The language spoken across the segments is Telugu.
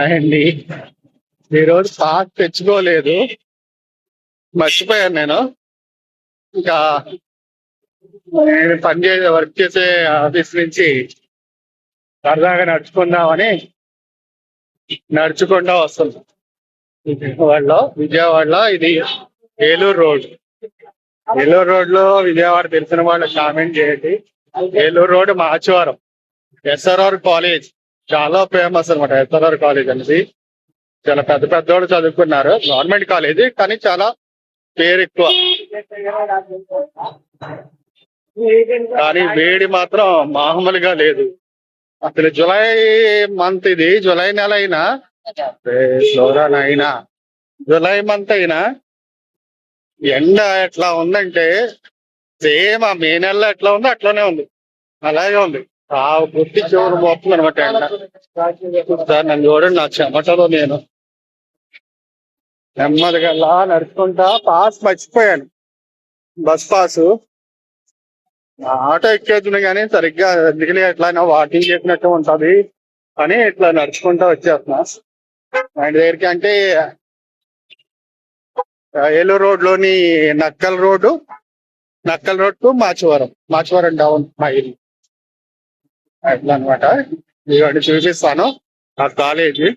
అండి ఈరోజు పాస్ తెచ్చుకోలేదు, మర్చిపోయాను నేను. ఇంకా నేను వర్క్ చేసే ఆఫీస్ నుంచి సరదాగా నడుచుకుందామని నడుచుకుంటా వస్తుంది. విజయవాడలో ఇది ఏలూరు రోడ్. ఏలూరు రోడ్ లో విజయవాడ తెలిసిన వాళ్ళు కామెంట్ చేయండి. Eluru road Machavaram SRR college చాలా ఫేమస్ అనమాట. ఎస్ఆర్ఆర్ కాలేజ్ అనేది చాలా పెద్ద పెద్దోళ్ళు చదువుకున్నారు. గవర్నమెంట్ కాలేజీ కానీ చాలా పేరు ఎక్కువ. కానీ వేడి మాత్రం మామూలుగా లేదు. అసలు జూలై మంత్, ఇది జూలై నెల అయినా జూలై మంత్ అయినా ఎండ ఎట్లా ఉందంటే సేమ్ ఆ మే నెలలో ఎట్లా ఉందో అట్లానే ఉంది, అలాగే ఉంది. ఆ గుర్తి చివరి పోతుంది అనమాట ఎండ. సార్ నన్ను చూడండి, నా చెమటలో నేను నెమ్మదిగా నడుచుకుంటా. పాస్ మర్చిపోయాను, బస్ పాసు. ఆటో ఎక్కేద్దును కానీ సరిగ్గా దిగిలి ఎట్లయినా వాకింగ్ చేసినట్టు ఉంటది అని ఇట్లా నడుచుకుంటా వచ్చేస్తున్నా. ఆయన దగ్గరికి అంటే ఏలూరు రోడ్ లోని Nakkal road to Machavaram down మా ఇల్లు అట్లా అనమాట. ఇవన్నీ చూపిస్తాను ఆ కాలేజీ.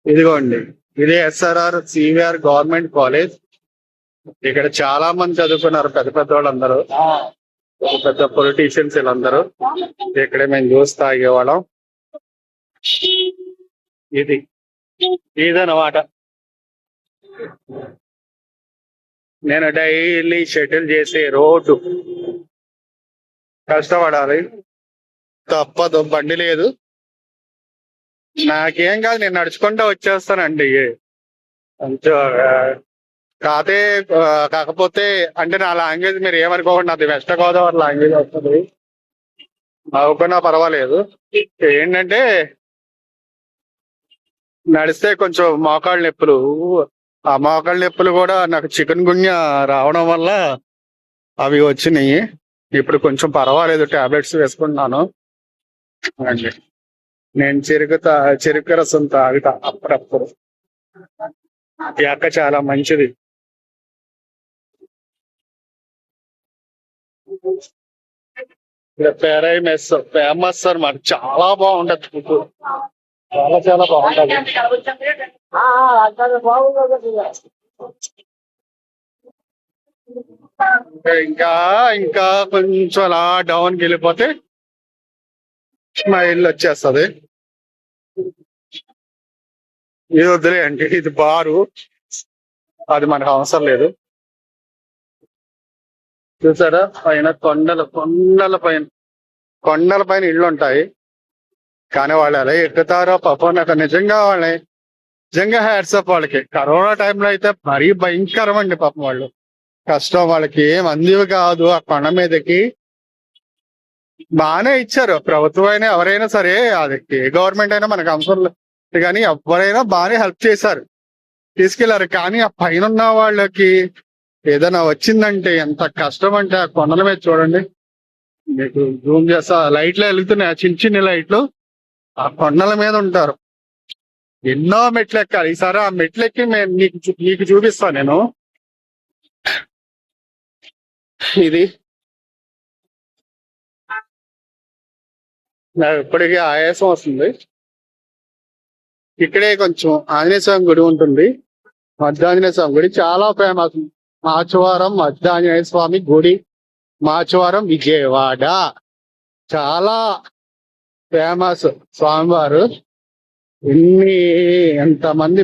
ఇదిగోండి, ఇది ఎస్ఆర్ఆర్ సివిఆర్ గవర్నమెంట్ కాలేజ్. ఇక్కడ చాలా మంది చదువుకున్నారు, పెద్ద పెద్ద వాళ్ళందరూ, పెద్ద పొలిటీషియన్స్ వీళ్ళందరూ. ఇక్కడే మేము జ్యూస్ తాగేవాళ్ళం. ఇదన్నమాట నేను డైలీ షటిల్ చేసే రోడ్డు. కష్టపడాలి, తప్పదు, బండి లేదు. నాకేం కాదు, నేను నడుచుకుంటూ వచ్చేస్తానండి. కాకపోతే అంటే నా లాంగ్వేజ్ మీరు ఏమనుకోకండి, అది వెస్ట్ గోదావరి లాంగ్వేజ్ వస్తుంది, నవ్వుకున్నా పర్వాలేదు. ఏంటంటే నడిస్తే కొంచెం మోకాళ్ళ నొప్పులు. ఆ మోకాళ్ళ నొప్పులు కూడా నాకు చికెన్ గున్యా రావడం వల్ల అవి వచ్చినాయి. ఇప్పుడు కొంచెం పర్వాలేదు, టాబ్లెట్స్ వేసుకుంటున్నాను అండి. నేను చెరుకు రసం తాగుతా అప్పుడప్పుడు. ఈ అక్క చాలా మంచిది. పెరై మెస్ ఫేమస్ అనమాట, చాలా బాగుంటది ఫుడ్, చాలా చాలా బాగుంటది. ఇంకా ఇంకా కొంచెం అలా డౌన్కి వెళ్ళిపోతే మా ఇల్లు వచ్చేస్తుంది. ఇది వదిలేయండి, ఇది బారు, అది మనకు అవసరం లేదు. చూసారా పైన కొండల పైన ఇళ్ళు ఉంటాయి. కానీ వాళ్ళు ఎలా ఎక్కుతారో పాపం, నాకు నిజంగా హ్యాట్సాప్ వాళ్ళకి. కరోనా టైంలో అయితే మరీ భయంకరం అండి పాపం, వాళ్ళు కష్టం. వాళ్ళకి ఏం అందివి కాదు. ఆ కొండ మీదకి బాగానే ఇచ్చారు ప్రభుత్వం అయినా ఎవరైనా సరే, అది ఏ గవర్నమెంట్ అయినా మనకు అవసరం లేదు కానీ ఎవరైనా బాగానే హెల్ప్ చేశారు, తీసుకెళ్లారు. కానీ ఆ పైన ఉన్న వాళ్ళకి ఏదైనా వచ్చిందంటే ఎంత కష్టం అంటే, ఆ కొండల మీద చూడండి, మీకు జూమ్ చేస్తా, లైట్లు వెలుగుతున్నాయి, చిన్న చిన్న లైట్లు. ఆ కొండల మీద ఉంటారు, ఎన్నో మెట్లు ఎక్కాలి. ఈసారి ఆ మెట్లు ఎక్కి మీకు చూపిస్తాను నేను. ఇది నాకు ఇప్పటికీ ఆయాసం వస్తుంది. ఇక్కడే కొంచెం ఆంజనేయ స్వామి గుడి ఉంటుంది, మధ్యాంజనేయ స్వామి గుడి చాలా ఫేమస్. మాచవరం మధ్యాంజనేయ స్వామి గుడి, మాచవరం విజయవాడ చాలా ఫేమస్ స్వామివారు. ఎంతమంది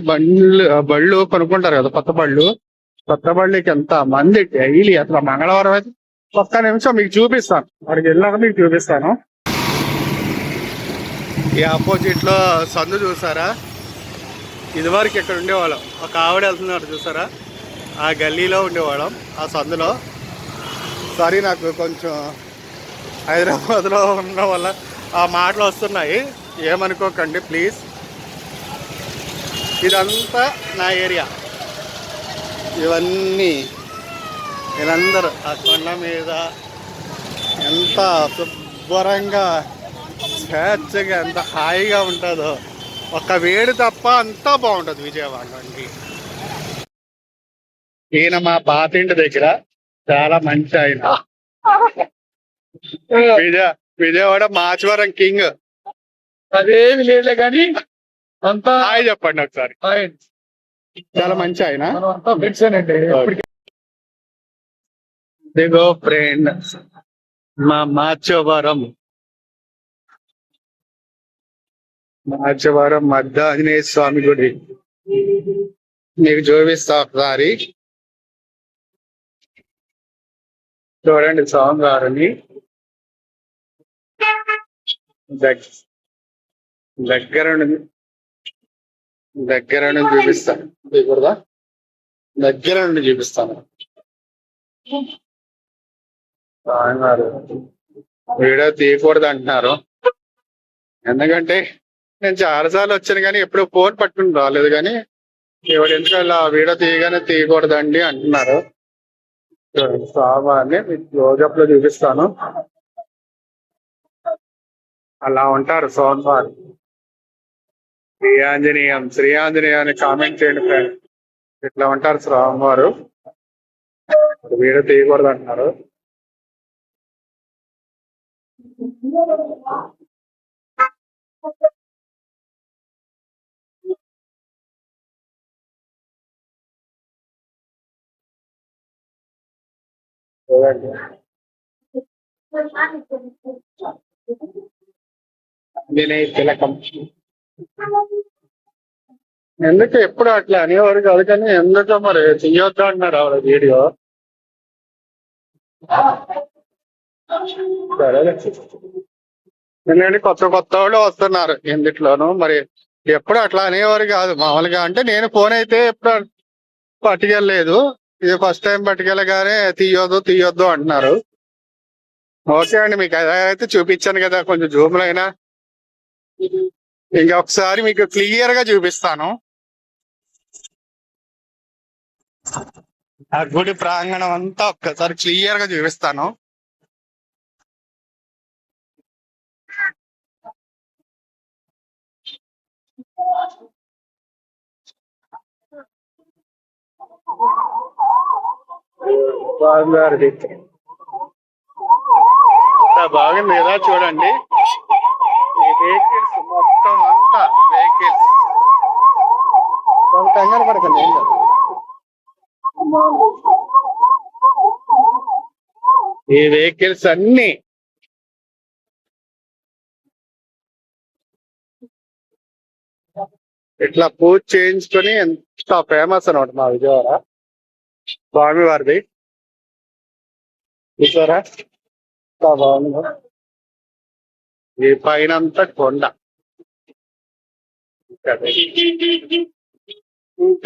బళ్ళు కొనుక్కుంటారు కదా, కొత్త బళ్ళకి ఎంత మంది డైలీ. అసలు మంగళవారం అయితే ఒక్క నిమిషం మీకు చూపిస్తాను, అక్కడికి వెళ్ళాక మీకు చూపిస్తాను. ఈ ఆపోజిట్ లో సందు చూసారా, ఇదివరకు ఇక్కడ ఉండేవాళ్ళం. ఒక ఆవిడ వెళ్తున్నారు చూసారా, ఆ గల్లీలో ఉండేవాళ్ళం, ఆ సందులో. సారీ, నాకు కొంచెం హైదరాబాద్లో ఉండడం వల్ల ఆ మాటలు వస్తున్నాయి, ఏమనుకోకండి ప్లీజ్. ఇదంతా నా ఏరియా. ఇవన్నీ వీళ్ళందరూ ఆ కొండ మీద ఎంత శుభ్రంగా స్వేచ్ఛగా ఎంత హాయిగా ఉంటుందో. ఒక వేడి తప్ప అంతా బాగుంటుంది విజయవాడలోకి. ఈయన మా పాతింటి దగ్గర చాలా మంచి ఆయన. విజయవాడ మాచవరం కింగ్. అదేమి లేదు కానీ అంతా హాయ్ చెప్పండి ఒకసారి. చాలా మంచి ఆయన. అంతా ఫ్రెండ్స్ అండి. ఇదిగో ఫ్రెండ్ మా మాచవరం మధ్య ఆంజనేయ స్వామి గుడి మీకు చూపిస్తా ఒకసారి. చూడండి స్వామి గారిని దగ్గర నుండి చూపిస్తాను. దిగుదా దగ్గర నుండి చూపిస్తాను. స్వామి గారు వీడియో తీయకూడదు అంటున్నారు. ఎందుకంటే నేను చాలాసార్లు వచ్చాను కానీ ఎప్పుడు ఫోన్ పట్టుకుని రాలేదు. కానీ ఎవరు ఎందుకు అలా వీడియో తీయగానే తీయకూడదండి అంటున్నారు. స్వామిని మీకు క్లోజప్ లో చూపిస్తాను. అలా ఉంటారు స్వామివారు. శ్రీ ఆంజనేయం అని కామెంట్ చేయండి ఫ్రెండ్. ఇట్లా ఉంటారు స్వామివారు. వీడియో తీయకూడదు అంటున్నారు. తిలకం ఎందుకు ఎప్పుడు అట్లా అనేవారు కాదు కానీ ఎందుకో మరి చెయ్యొద్దు అంటున్నారు ఆవిడ వీడియో. సరే ఎందుకంటే కొత్త వాళ్ళు వస్తున్నారు ఎందుట్లోనూ. మరి ఎప్పుడు అట్లా అనేవారు కాదు మామూలుగా. అంటే నేను ఫోన్ అయితే ఎప్పుడు పట్టుకెళ్ళలేదు. ఇది ఫస్ట్ టైం పట్టుకెళ్ళగానే తీయొద్దు అంటున్నారు. ఓకే అండి, మీకు అయితే చూపించాను కదా కొంచెం జూమ్లో అయినా. ఇంకొకసారి మీకు క్లియర్ గా చూపిస్తాను. ఆ గుడి ప్రాంగణం అంతా ఒక్కసారి క్లియర్ గా చూపిస్తాను. బాగుంది కదా చూడండి. ఈ వెహికల్స్ మొత్తం అంతా వెహికల్స్ కంగారు పడకండి. ఈ వెహికల్స్ అన్ని ఇట్లా పూజ చేయించుకొని ఎంత ఫేమస్ అనమాట మా విజయవాడ స్వామి వారిది. చూసారా బాగుంది. ఈ పైన అంతా కొండ.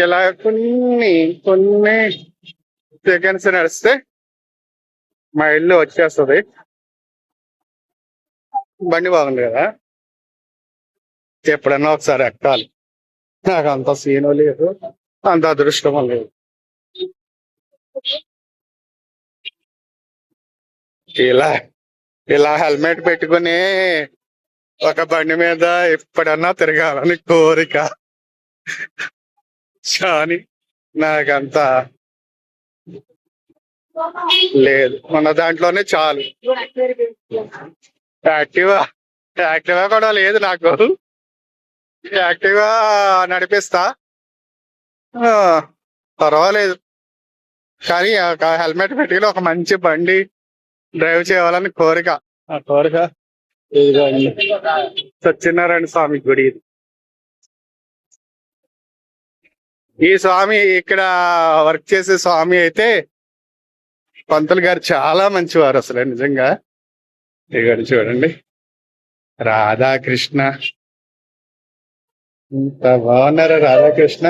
ఇలా కొన్ని సెకండ్స్ నడిస్తే మా ఇల్లు వచ్చేస్తుంది. బండి బాగుంది కదా, ఎప్పుడన్నా ఒకసారి ఎక్కాలి. నాకు అంత సీను లేదు, అంత అదృష్టం లేదు. ఇలా హెల్మెట్ పెట్టుకుని ఒక బండి మీద ఎప్పుడన్నా తిరగాలని కోరిక. కానీ నాకంత లేదు, మన దాంట్లోనే చాలు. యాక్టివా కూడా లేదు నాకు. యాక్టివా నడిపిస్తా, పర్వాలేదు. కానీ హెల్మెట్ పెట్టుకుని ఒక మంచి బండి డ్రైవ్ చేయాలని కోరిక. ఆ కోరిక సత్యనారాయణ స్వామి గుడి. ఈ స్వామి ఇక్కడ వర్క్ చేసే స్వామి అయితే పంతులు గారు చాలా మంచివారు అసలు నిజంగా. ఇక్కడ చూడండి రాధాకృష్ణ, ఇంత బాగున్నారు రాధాకృష్ణ.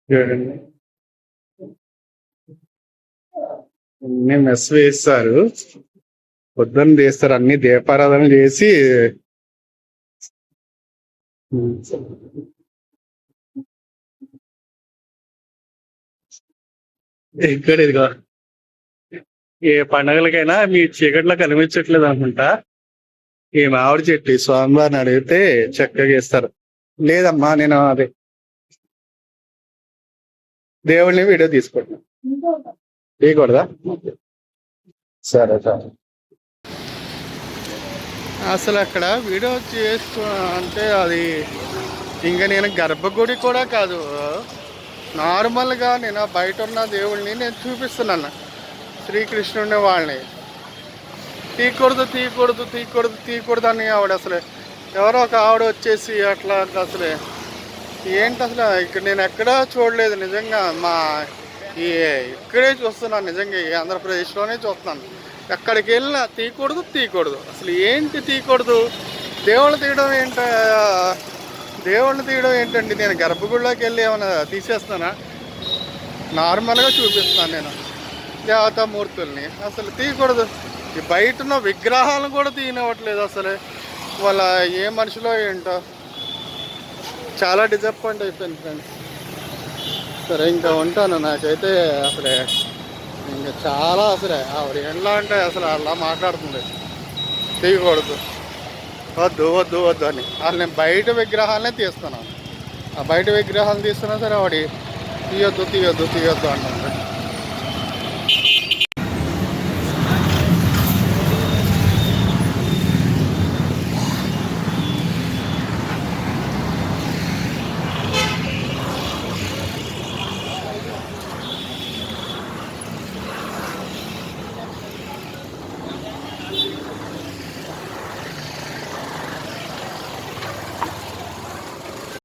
చూడండి అన్ని మెస్ వేస్తారు, పొద్దున్న తీస్తారు, అన్ని దీపారాధన చేసి ఇక్కడ ఇదిగో ఏ పండగలకైనా మీ చీకట్లో కనిపించట్లేదు అనుకుంటా. ఈ మామిడి చెట్టు ఈ స్వామివారిని అడిగితే చక్కగా ఇస్తారు. లేదమ్మా నేను అదే దేవుళ్ళని వీడియో తీసుకుంటున్నాను. తీయకూడదా? సరే సరే. అసలు అక్కడ వీడియో చేస్తూ అంటే అది ఇంకా నేను గర్భగుడి కూడా కాదు, నార్మల్గా నేను బయట ఉన్న దేవుళ్ళని నేను చూపిస్తున్నాను. శ్రీకృష్ణుని వాళ్ళని తీయకూడదు తీయకూడదు తీయకూడదు తీయకూడదు అని ఆవిడ అసలు ఎవరో ఒక ఆవిడ వచ్చేసి అట్లా అసలు ఏంటి అసలు ఇక్కడ నేను ఎక్కడా చూడలేదు నిజంగా. మా ఈ ఇక్కడే చూస్తున్నాను నిజంగా, ఈ ఆంధ్రప్రదేశ్లోనే చూస్తున్నాను. ఎక్కడికి వెళ్ళినా తీయకూడదు తీయకూడదు. అసలు ఏంటి తీయకూడదు? దేవుళ్ళు తీయడం దేవుళ్ళని తీయడం ఏంటండి? నేను గర్భగుడిలోకి వెళ్ళి ఏమైనా తీసేస్తానా? నార్మల్గా చూపిస్తున్నాను నేను దేవతామూర్తుల్ని. అసలు తీయకూడదు. ఈ బయట ఉన్న విగ్రహాలను కూడా తీయనివ్వట్లేదు అసలు. వాళ్ళ ఏ మనిషిలో ఏంటో చాలా డిసప్పాయింట్ అయిపోయింది ఫ్రెండ్స్. సరే ఇంకా ఉంటాను. నాకైతే అసలే ఇంకా చాలా అసలే ఆవిడ ఎలా అంటే అసలు అలా మాట్లాడుతుంది, తీయకూడదు వద్దు వద్దు వద్దు అని. అసలు నేను బయట విగ్రహాలనే తీస్తున్నాను. ఆ బయట విగ్రహాలు తీస్తున్నా సరే ఆవిడ తీయొద్దు తీయొద్దు తీయొద్దు అంటుంది.